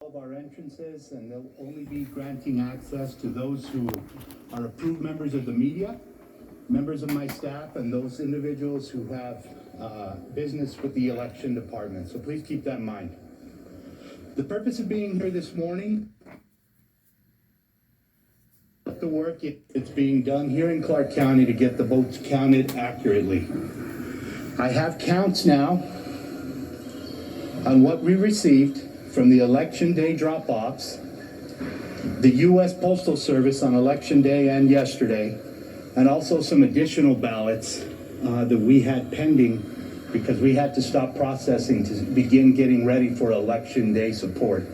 Of our entrances, and they'll only be granting access to those who are approved members of the media, members of my staff, and those individuals who have business with the election department. So please keep that in mind. The purpose of being here this morning, the work it's being done here in Clark County to get the votes counted accurately. I have counts now on what we received from the election day drop-offs, the U.S. Postal Service on election day and yesterday, and also some additional ballots that we had pending because we had to stop processing to begin getting ready for election day support.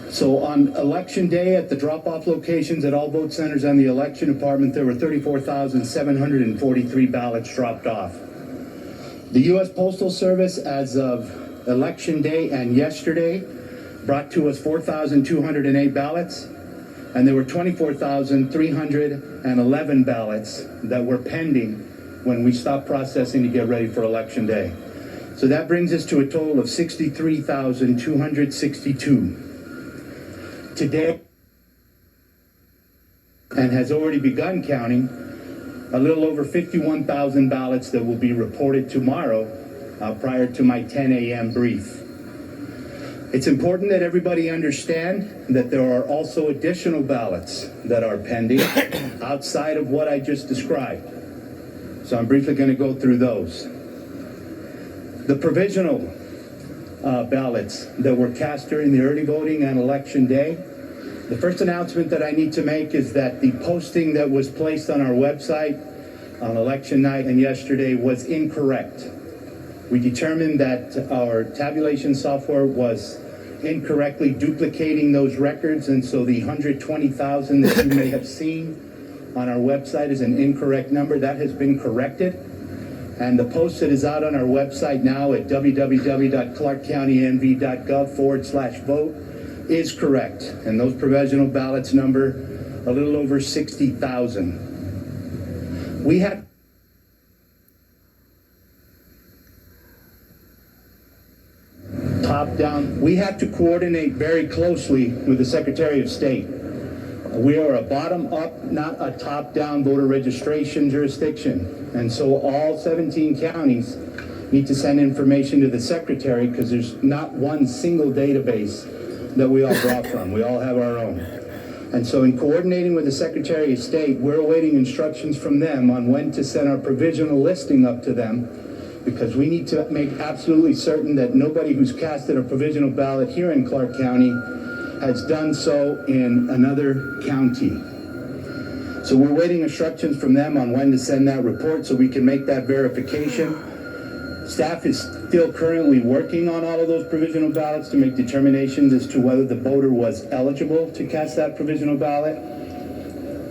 So on election day at the drop-off locations at all vote centers and the election department, there were 34,743 ballots dropped off. The U.S. Postal Service, as of election day and yesterday, brought to us 4,208 ballots, and there were 24,311 ballots that were pending when we stopped processing to get ready for election day. So that brings us to a total of 63,262. Today, and has already begun counting, a little over 51,000 ballots that will be reported tomorrow prior to my 10 a.m. brief. It's important that everybody understand that there are also additional ballots that are pending outside of what I just described. So I'm briefly going to go through those. The provisional ballots that were cast during the early voting and election day. The first announcement that I need to make is that the posting that was placed on our website on election night and yesterday was incorrect. We determined that our tabulation software was incorrectly duplicating those records, and so the 120,000 that you may have seen on our website is an incorrect number. That has been corrected, and the post that is out on our website now at www.clarkcountynv.gov/vote is correct, and those provisional ballots number a little over 60,000. We had top-down. We have to coordinate very closely with the Secretary of State. We are a bottom-up, not a top-down voter registration jurisdiction. And so all 17 counties need to send information to the Secretary because there's not one single database that we all draw from. We all have our own. And so in coordinating with the Secretary of State, we're awaiting instructions from them on when to send our provisional listing up to them, because we need to make absolutely certain that nobody who's casted a provisional ballot here in Clark County has done so in another county. So we're waiting instructions from them on when to send that report so we can make that verification. Staff is still currently working on all of those provisional ballots to make determinations as to whether the voter was eligible to cast that provisional ballot.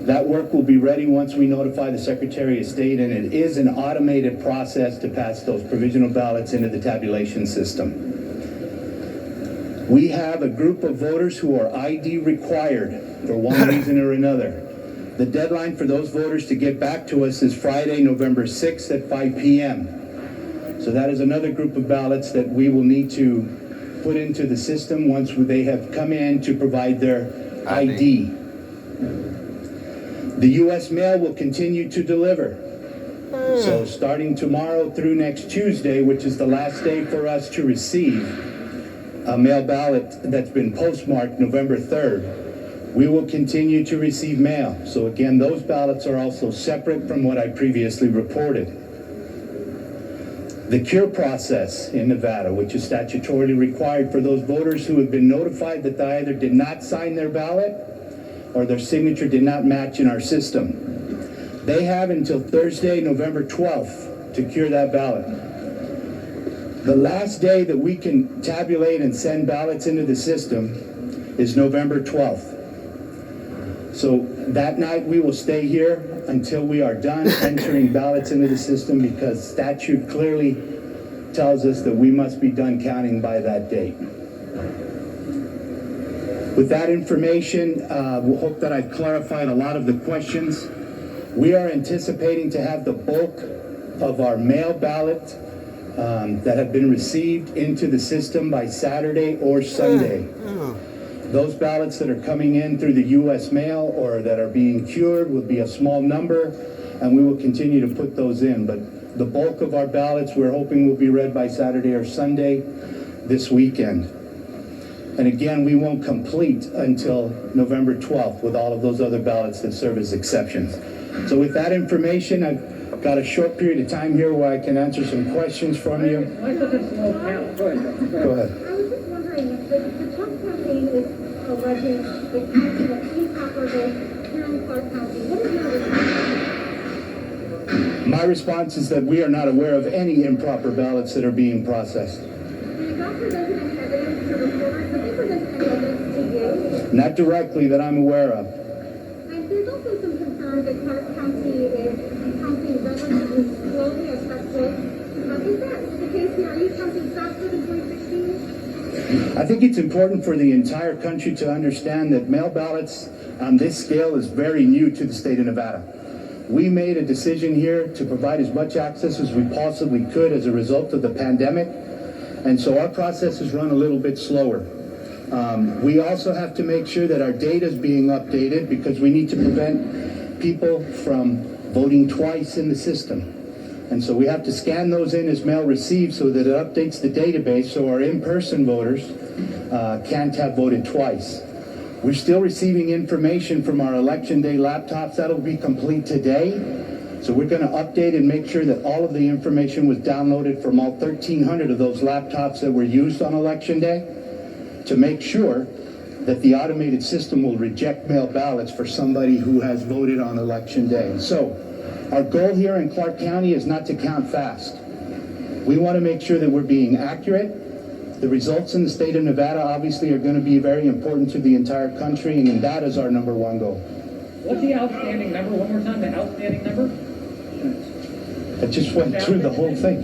That work will be ready once we notify the Secretary of State, and it is an automated process to pass those provisional ballots into the tabulation system. We have a group of voters who are ID required for one reason or another. The deadline for those voters to get back to us is Friday, November 6th at 5 p.m. So that is another group of ballots that we will need to put into the system once they have come in to provide their ID. The U.S. mail will continue to deliver. So starting tomorrow through next Tuesday, which is the last day for us to receive a mail ballot that's been postmarked November 3rd, we will continue to receive mail. So again, those ballots are also separate from what I previously reported. The cure process in Nevada, which is statutorily required for those voters who have been notified that they either did not sign their ballot or their signature did not match in our system. They have until Thursday, November 12th to cure that ballot. The last day that we can tabulate and send ballots into the system is November 12th. So that night we will stay here until we are done entering ballots into the system, because statute clearly tells us that we must be done counting by that date. With that information, we hope that I've clarified a lot of the questions. We are anticipating to have the bulk of our mail ballot that have been received into the system by Saturday or Sunday. Those ballots that are coming in through the U.S. mail or that are being cured will be a small number, and we will continue to put those in. But the bulk of our ballots we're hoping will be read by Saturday or Sunday this weekend. And again, we won't complete until November 12th with all of those other ballots that serve as exceptions. So with that information, I've got a short period of time here where I can answer some questions from you. Why does it slow down? Go ahead. Go ahead. I was just wondering, the Trump campaign is alleging it's counting of improper votes here in Clark County. What is your response? My response is that we are not aware of any improper ballots that are being processed. Do you not present any evidence to reporters? Have they presented any evidence to you? Not directly that I'm aware of. And there's also some concern that Clark County is counting relatively slowly as such votes. Is that the case here? Are you counting faster than 2016? I think it's important for the entire country to understand that mail ballots on this scale is very new to the state of Nevada. We made a decision here to provide as much access as we possibly could as a result of the pandemic, and so our process is run a little bit slower. We also have to make sure that our data is being updated because we need to prevent people from voting twice in the system. And so we have to scan those in as mail received so that it updates the database so our in-person voters can't have voted twice. We're still receiving information from our election day laptops. That'll be complete today. So we're going to update and make sure that all of the information was downloaded from all 1,300 of those laptops that were used on election day to make sure that the automated system will reject mail ballots for somebody who has voted on election day. So our goal here in Clark County is not to count fast. We want to make sure that we're being accurate. The results in the state of Nevada obviously are going to be very important to the entire country, and that is our number one goal. What's the outstanding number? One more time, the outstanding number? I just went through the whole thing.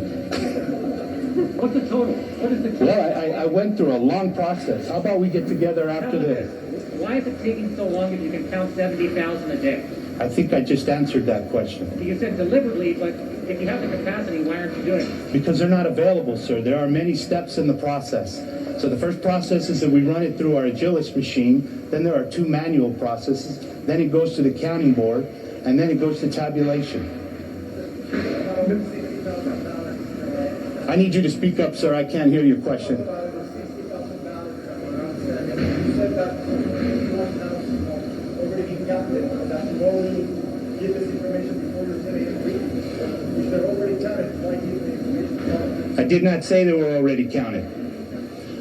What's the total? What is the total? Well, I went through a long process. How about we get together after this? Why is it taking so long if you can count 70,000 a day? I think I just answered that question. You said deliberately, but if you have the capacity, why aren't you doing it? Because they're not available, sir. There are many steps in the process. So the first process is that we run it through our Agilis machine. Then there are 2 manual processes. Then it goes to the counting board, and then it goes to tabulation. I need you to speak up, sir. I can't hear your question. I did not say they were already counted.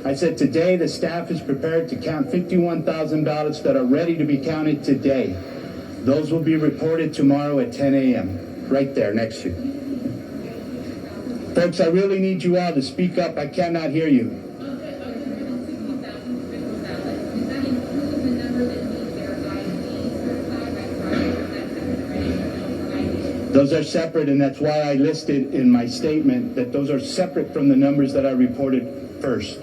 I said today the staff is prepared to count 51,000 ballots that are ready to be counted today. Those will be reported tomorrow at 10 a.m. right there next to you. Folks, I really need you all to speak up. I cannot hear you. Those are separate, and that's why I listed in my statement that those are separate from the numbers that I reported first.